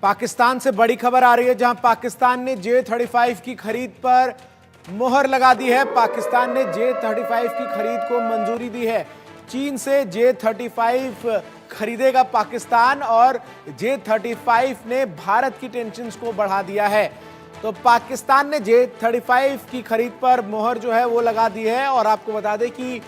पाकिस्तान से बड़ी खबर आ रही है, जहां पाकिस्तान ने J-35 की खरीद पर मुहर लगा दी है। पाकिस्तान ने J-35 की खरीद को मंजूरी दी है। चीन से J-35 खरीदेगा पाकिस्तान और J-35 ने भारत की टेंशन्स को बढ़ा दिया है। तो पाकिस्तान ने J-35 की खरीद पर मुहर जो है वो लगा दी है। और आपको बता दें कि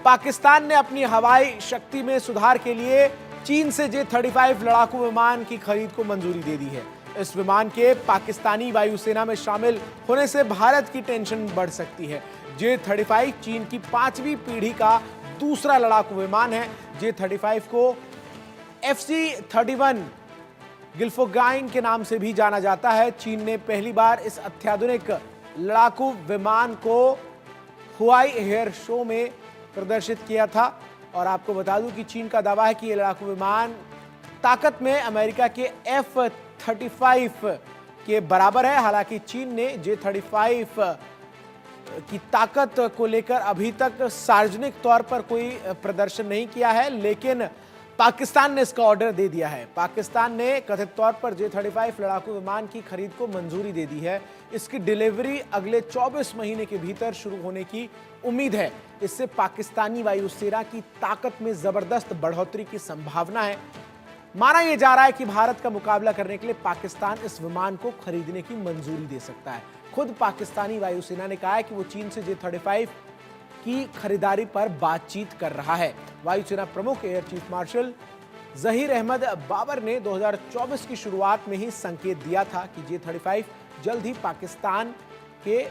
पाकिस्तान ने अपनी हवाई शक्ति में सुधार के लिए चीन से J-35 लड़ाकू विमान की खरीद को मंजूरी दे दी है। इस विमान के पाकिस्तानी वायुसेना में शामिल होने से भारत की टेंशन बढ़ सकती है। J-35 चीन की 5वीं पीढ़ी का दूसरा लड़ाकू विमान है। J-35 को FC-31 गिल्फोगाइन के नाम से भी जाना जाता है। चीन ने पहली बार इस अत्याधुनिक लड़ाकू विमान को हुआई एयर शो में प्रदर्शित किया था। और आपको बता दूं कि चीन का दावा है कि यह लड़ाकू विमान ताकत में अमेरिका के F-35 के बराबर है। हालांकि चीन ने J-35 की ताकत को लेकर अभी तक सार्वजनिक तौर पर कोई प्रदर्शन नहीं किया है, लेकिन पाकिस्तान ने इसका ऑर्डर दे दिया है। पाकिस्तान ने कथित तौर पर J-35 लड़ाकू विमान की खरीद को मंजूरी दे दी है। इसकी डिलीवरी अगले 24 महीने के भीतर शुरू होने की उम्मीद है। इससे पाकिस्तानी वायुसेना की ताकत में जबरदस्त बढ़ोतरी की संभावना है। माना यह जा रहा है कि भारत का मुकाबला करने के लिए पाकिस्तान इस विमान को खरीदने की मंजूरी दे सकता है। खुद पाकिस्तानी वायुसेना ने कहा है कि वो चीन से J-35 की खरीदारी पर बातचीत कर रहा है। वायुसेना प्रमुख air chief marshal Zaheer Ahmed Babar ने 2024 की शुरुआत में ही संकेत दिया था कि J-35 जल्द ही पाकिस्तान के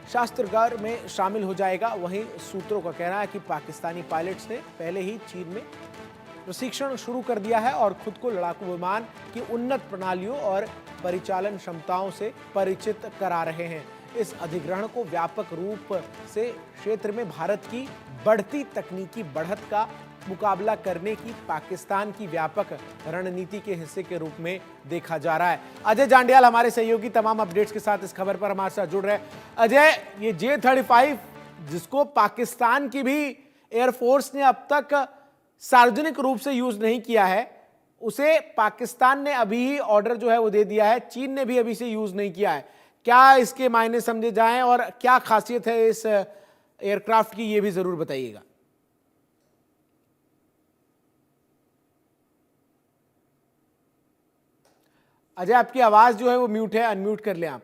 शस्त्रागार में शामिल हो जाएगा। वहीं सूत्रों का कहना है कि पाकिस्तानी पायलट्स ने पहले ही चीन में प्रशिक्षण शुरू कर दिया है और खुद को लड़ाकू विमान की उन्नत प्रणालियों और परिचालन क्षमताओं से परिचित करा रहे हैं। इस अधिग्रहण को व्यापक रूप से क्षेत्र में भारत की बढ़ती तकनीकी बढ़त का मुकाबला करने की पाकिस्तान की व्यापक रणनीति के हिस्से के रूप में देखा जा रहा है। अजय जांडियाल हमारे सहयोगी तमाम अपडेट्स के साथ इस खबर पर हमारे साथ जुड़ रहे हैं। अजय, ये J-35 जिसको पाकिस्तान की भी एयरफोर्स ने अब तक सार्वजनिक रूप से यूज नहीं किया है, उसे पाकिस्तान ने अभी ही ऑर्डर जो है वो दे दिया है। चीन ने भी अभी से यूज नहीं किया है। क्या इसके मायने समझे जाएं और क्या खासियत है इस एयरक्राफ्ट की, ये भी जरूर बताइएगा। अजय, आपकी आवाज जो है वो म्यूट है, अनम्यूट कर लें आप।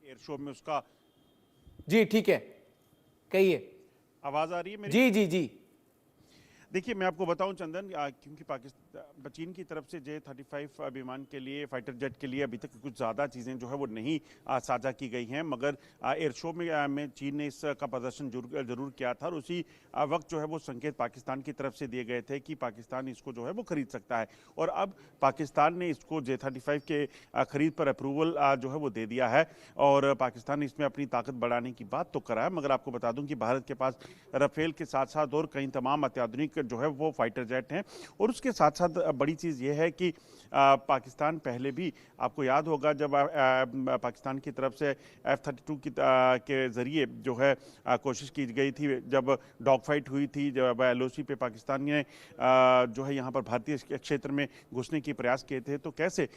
एयर शो में उसका जी ठीक है, कहिए। आवाज आ रही है मेरी? जी जी जी। देखिए, मैं आपको बताऊं चंदन, क्योंकि पाकिस्तान चीन की तरफ से J-35 विमान के लिए, फाइटर जेट के लिए अभी तक कुछ ज़्यादा चीज़ें जो है वो नहीं साझा की गई हैं, मगर एयर शो में चीन ने इसका प्रदर्शन जरूर किया था। और उसी वक्त जो है वो संकेत पाकिस्तान की तरफ से दिए गए थे कि पाकिस्तान इसको जो है वो खरीद सकता है। और अब पाकिस्तान ने इसको J-35 के खरीद पर अप्रूवल जो है वो दे दिया है और पाकिस्तान ने इसमें अपनी ताकत बढ़ाने की बात तो करा है। मगर आपको बता दूं कि भारत के पास राफेल के साथ साथ और कई तमाम अत्याधुनिक जो है वो फाइटर जेट हैं। और उसके साथ साथ बड़ी चीज़ ये है कि पाकिस्तान पहले भी, आपको याद होगा, जब पाकिस्तान की तरफ से F-32 के ज़रिए जो है कोशिश की गई थी, जब डॉग फाइट हुई थी, जब LOC पे पाकिस्तान ने जो है यहाँ पर भारतीय क्षेत्र में घुसने की प्रयास किए थे, तो कैसे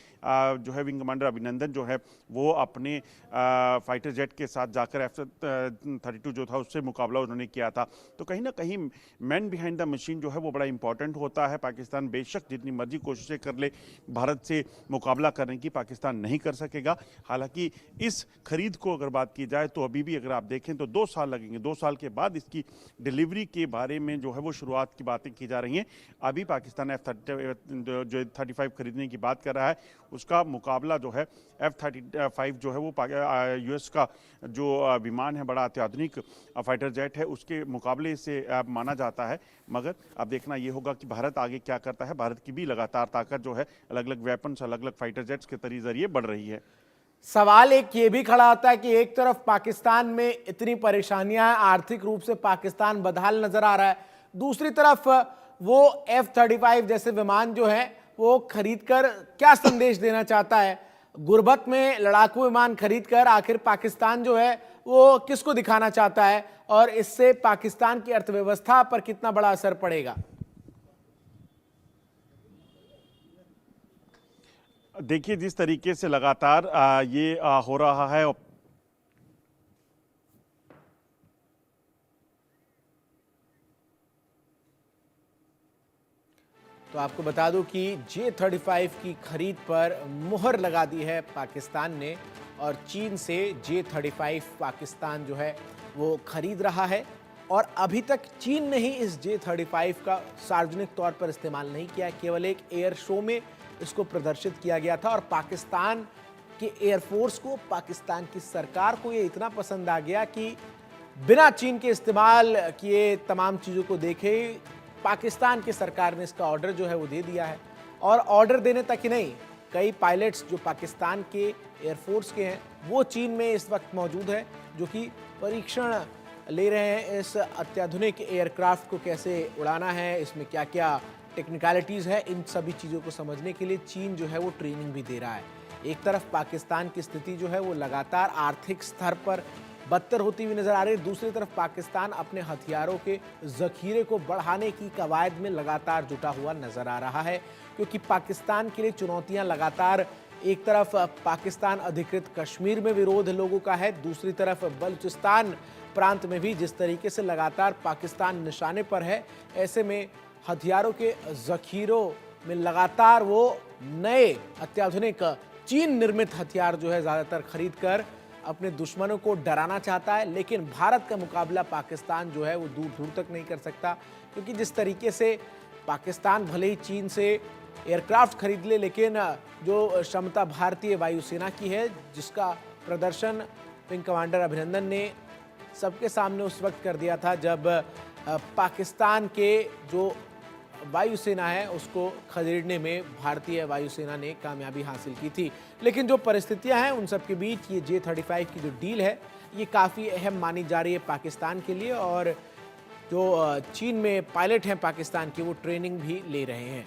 जो है विंग कमांडर अभिनंदन जो है वो अपने फाइटर जेट के साथ जाकर F-32 जो था उससे मुकाबला उन्होंने किया था। तो कहीं ना कहीं मैन बिहाइंड द मशीन जो है वो बड़ा इंपॉर्टेंट होता है। पाकिस्तान बेशक जितनी मर्जी कोशिशें कर ले, भारत से मुकाबला करने की पाकिस्तान नहीं कर सकेगा। हालांकि इस खरीद को अगर बात की जाए तो अभी भी अगर आप देखें तो 2 साल लगेंगे। 2 साल के बाद इसकी डिलीवरी के बारे में जो है वो शुरुआत की बातें की जा रही हैं। अभी पाकिस्तान F-35 खरीदने की बात कर रहा है, उसका मुकाबला जो है F-35 जो है वो US का जो विमान है, बड़ा अत्याधुनिक फाइटर जेट है, उसके मुकाबले से माना जाता है। मगर अब देखना ये होगा कि भारत आगे क्या करता है। भारत की भी लगातार ताकत जो है अलग अलग वेपन्स, अलग अलग फाइटर जेट्स के जरिए बढ़ रही है। सवाल एक ये भी खड़ा होता है कि एक तरफ पाकिस्तान में इतनी परेशानियां हैं, आर्थिक रूप से पाकिस्तान बदहाल नजर आ रहा है, दूसरी तरफ वो F-35 जैसे विमान जो है वो खरीद कर क्या संदेश देना चाहता है। गुर्बत में लड़ाकू विमान खरीद कर आखिर पाकिस्तान जो है वो किसको दिखाना चाहता है और इससे पाकिस्तान की अर्थव्यवस्था पर कितना बड़ा असर पड़ेगा। देखिए जिस तरीके से लगातार ये हो रहा है, तो आपको बता दूं कि J-35 की खरीद पर मुहर लगा दी है पाकिस्तान ने और चीन से J-35 पाकिस्तान जो है वो खरीद रहा है। और अभी तक चीन ने ही इस J-35 का सार्वजनिक तौर पर इस्तेमाल नहीं किया, केवल एक एयर शो में इसको प्रदर्शित किया गया था। और पाकिस्तान के एयरफोर्स को, पाकिस्तान की सरकार को ये इतना पसंद आ गया कि बिना चीन के इस्तेमाल किए तमाम चीज़ों को देखे पाकिस्तान की सरकार ने इसका ऑर्डर जो है वो दे दिया है। और ऑर्डर देने तक ही नहीं, कई पायलट्स जो पाकिस्तान के एयरफोर्स के हैं वो चीन में इस वक्त मौजूद है, जो कि परीक्षण ले रहे हैं इस अत्याधुनिक एयरक्राफ्ट को कैसे उड़ाना है, इसमें क्या क्या टेक्निकलिटीज़ है, इन सभी चीज़ों को समझने के लिए चीन जो है वो ट्रेनिंग भी दे रहा है। एक तरफ पाकिस्तान की स्थिति जो है वो लगातार आर्थिक स्तर पर बदतर होती हुई नजर आ रही है, दूसरी तरफ पाकिस्तान अपने हथियारों के जखीरे को बढ़ाने की कवायद में लगातार जुटा हुआ नजर आ रहा है। क्योंकि पाकिस्तान के लिए चुनौतियां लगातार, एक तरफ पाकिस्तान अधिकृत कश्मीर में विरोध लोगों का है, दूसरी तरफ बलूचिस्तान प्रांत में भी जिस तरीके से लगातार पाकिस्तान निशाने पर है, ऐसे में हथियारों के जखीरों में लगातार वो नए अत्याधुनिक चीन निर्मित हथियार जो है ज़्यादातर खरीद कर अपने दुश्मनों को डराना चाहता है। लेकिन भारत का मुकाबला पाकिस्तान जो है वो दूर दूर तक नहीं कर सकता, क्योंकि जिस तरीके से पाकिस्तान भले ही चीन से एयरक्राफ्ट खरीद ले, लेकिन जो क्षमता भारतीय वायुसेना की है, जिसका प्रदर्शन विंग कमांडर अभिनंदन ने सबके सामने उस वक्त कर दिया था जब पाकिस्तान के जो वायुसेना है उसको खदेड़ने में भारतीय वायुसेना ने कामयाबी हासिल की थी। लेकिन जो परिस्थितियां हैं उन सब के बीच ये J-35 की जो डील है ये काफ़ी अहम मानी जा रही है पाकिस्तान के लिए, और जो चीन में पायलट हैं पाकिस्तान के वो ट्रेनिंग भी ले रहे हैं।